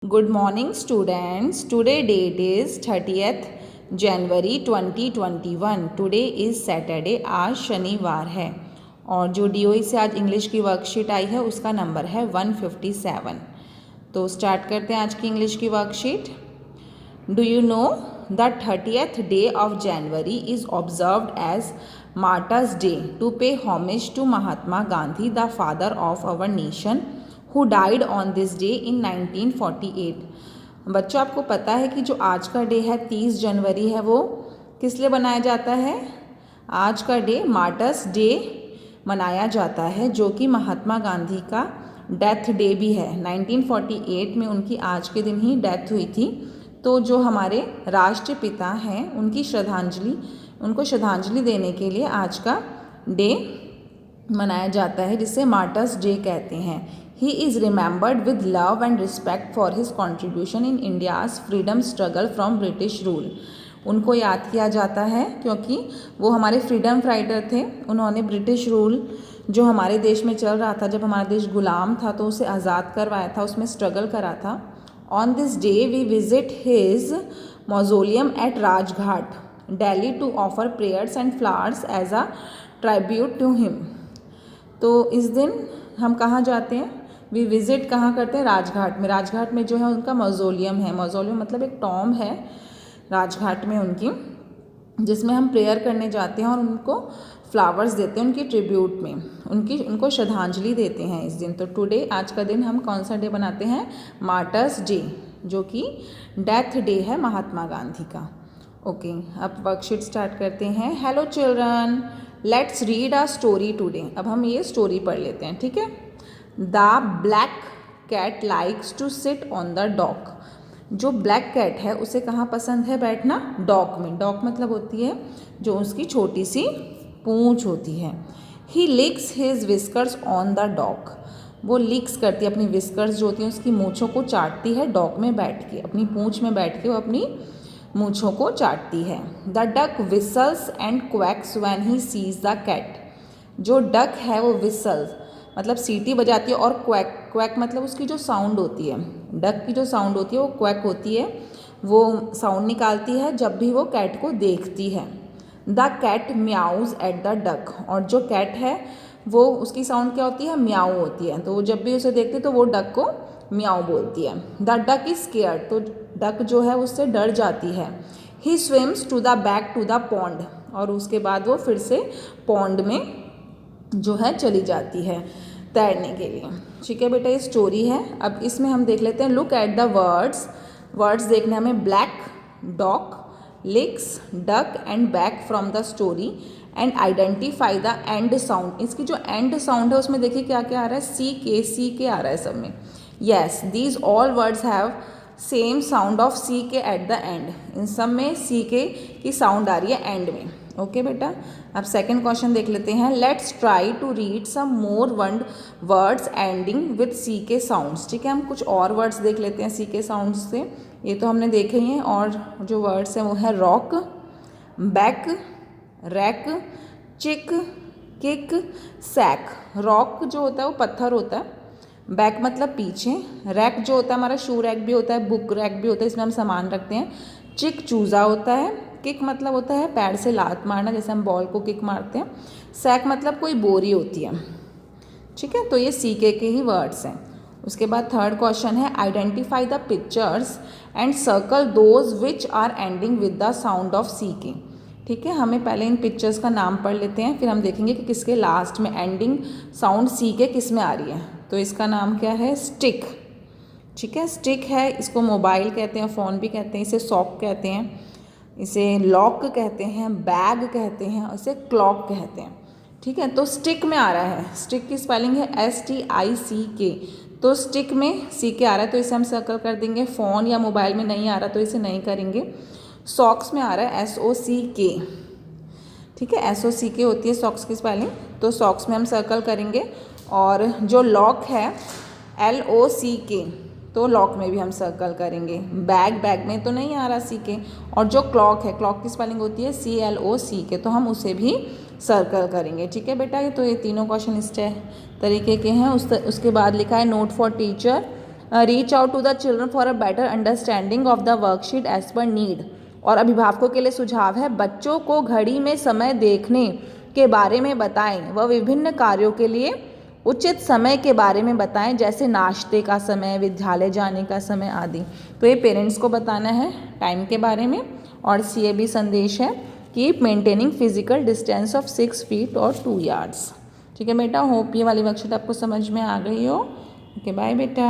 Good morning students. Today date is 30th January 2021. Today is Saturday. आज शनिवार है और जो DOE से आज इंग्लिश की वर्कशीट आई है उसका नंबर है 157. तो स्टार्ट करते हैं आज की इंग्लिश की worksheet. Do you know the 30th day of January is observed as Martyrs' Day to pay homage to Mahatma Gandhi, the father of our nation, who died on this day in 1948. बच्चों आपको पता है कि जो आज का day है 30 जनवरी है वो किस लिए बनाया जाता है. आज का डे मार्टर्स डे मनाया जाता है जो कि महात्मा गांधी का डेथ डे भी है. 1948 में उनकी आज के दिन ही डेथ हुई थी. तो जो हमारे राष्ट्रपिता हैं उनको श्रद्धांजलि देने के लिए आज का डे मनाया जाता है जिसे मार्टर्स डे कहते हैं. He is remembered with love and respect for his contribution in India's freedom struggle from British rule. उनको याद किया जाता है क्योंकि वो हमारे फ्रीडम फाइटर थे. उन्होंने ब्रिटिश रूल जो हमारे देश में चल रहा था, जब हमारा देश गुलाम था तो उसे आज़ाद करवाया था, उसमें स्ट्रगल करा था. On this day we visit his mausoleum at Rajghat, Delhi to offer prayers and flowers as a tribute to him. तो इस दिन हम कहाँ जाते हैं, वी विज़िट कहाँ करते हैं, राजघाट में. राजघाट में जो है उनका मौजोलियम है. मौजोलियम मतलब एक टॉम है राजघाट में उनकी, जिसमें हम प्रेयर करने जाते हैं और उनको फ्लावर्स देते हैं उनकी ट्रिब्यूट में, उनको श्रद्धांजलि देते हैं इस दिन. तो टुडे आज का दिन हम कौन सा डे बनाते हैं, मार्टर्स डे, जो कि डेथ डे है महात्मा गांधी का. ओके, अब वर्कशीट स्टार्ट करते हैं. Hello children, let's read a story today. अब हम ये स्टोरी पढ़ लेते हैं, ठीक है. The black cat likes to sit on the dock. जो ब्लैक कैट है उसे कहाँ पसंद है बैठना, डॉक में. डॉक मतलब होती है जो उसकी छोटी सी पूंछ होती है. He licks his whiskers on the dock. वो लिक्स करती है, अपनी विस्कर्स जो होती हैं उसकी मूँछों को चाटती है डॉक में बैठ के, अपनी पूंछ में बैठ के वो अपनी मूँछों को चाटती है. The duck whistles and quacks when he sees the cat. जो डक है वो विसल्स मतलब सीटी बजाती है और क्वैक, क्वैक मतलब उसकी जो साउंड होती है, डक की जो साउंड होती है वो क्वैक होती है. वो साउंड निकालती है जब भी वो कैट को देखती है. The cat meows at the duck. और जो कैट है वो उसकी साउंड क्या होती है, म्याऊ होती है. तो जब भी उसे देखती है तो वो डक को म्याऊ बोलती है. The duck is scared. तो डक जो है उससे डर जाती है. He swims to the back to the pond. और उसके बाद वो फिर से पॉन्ड में जो है चली जाती है तैरने के लिए. ठीक है बेटा, ये स्टोरी है. अब इसमें हम देख लेते हैं, लुक एट द वर्ड्स देखने हमें. Black dock, licks, duck and back from the story and identify the end sound. इसकी जो एंड साउंड है उसमें देखिए क्या क्या आ रहा है, सी के आ रहा है सब में. Yes, these all words have same sound of C K at the end. इन सब में सी के की साउंड आ रही है एंड में. ओके बेटा, अब सेकंड क्वेश्चन देख लेते हैं. Let's try to read some more words ending with C K sounds. ठीक है, हम कुछ और वर्ड्स देख लेते हैं सी के साउंड्स से. ये तो हमने देखे ही हैं. और जो वर्ड्स हैं वो है रॉक, बैक, रैक, चिक, किक, सैक. रॉक जो होता है वो पत्थर होता है, बैक मतलब पीछे, रैक जो होता है हमारा शू रैक भी होता है, बुक रैक भी होता है, इसमें हम सामान रखते हैं. चिक चूज़ा होता है. किक मतलब होता है पैर से लात मारना, जैसे हम बॉल को किक मारते हैं. सैक मतलब कोई बोरी होती है. ठीक है, तो ये सी के ही वर्ड्स हैं. उसके बाद थर्ड क्वेश्चन है, identify the pictures and circle those which are ending with the sound of C K. ठीक है, हमें पहले इन पिक्चर्स का नाम पढ़ लेते हैं, फिर हम देखेंगे कि किसके लास्ट में एंडिंग साउंड सी के किस में आ रही है. तो इसका नाम क्या है, स्टिक. ठीक है, स्टिक है. इसको मोबाइल कहते हैं, फ़ोन भी कहते हैं, इसे सॉक कहते हैं, इसे लॉक कहते हैं, बैग कहते हैं, इसे क्लॉक कहते हैं. ठीक है, तो स्टिक में आ रहा है. स्टिक की स्पेलिंग है STICK. तो स्टिक में सी के आ रहा है तो इसे हम सर्कल कर देंगे. फ़ोन या मोबाइल में नहीं आ रहा तो इसे नहीं करेंगे. सॉक्स में आ रहा है SOCK. ठीक है, SOCK होती है सॉक्स की स्पेलिंग, तो सॉक्स में हम सर्कल करेंगे. और जो लॉक है LOCK, तो लॉक में भी हम सर्कल करेंगे. बैग में तो नहीं आ रहा सी के. और जो क्लॉक है, क्लॉक की स्पेलिंग होती है CLOCK, तो हम उसे भी सर्कल करेंगे. ठीक है बेटा, ये तो ये तीनों क्वेश्चन इस तरीके के हैं. उसके बाद लिखा है note for teacher. Reach out to the children for a better understanding of the worksheet as per need. और अभिभावकों के लिए सुझाव है, बच्चों को घड़ी में समय देखने के बारे में बताएं व विभिन्न कार्यों के लिए उचित समय के बारे में बताएं, जैसे नाश्ते का समय, विद्यालय जाने का समय आदि। तो ये पेरेंट्स को बताना है टाइम के बारे में। और CAB संदेश है, keep maintaining physical distance of 6 feet और 2 यार्ड्स। ठीक है बेटा, होप ये वाली वर्कशीट आपको समझ में आ गई हो। ओके बाय बेटा।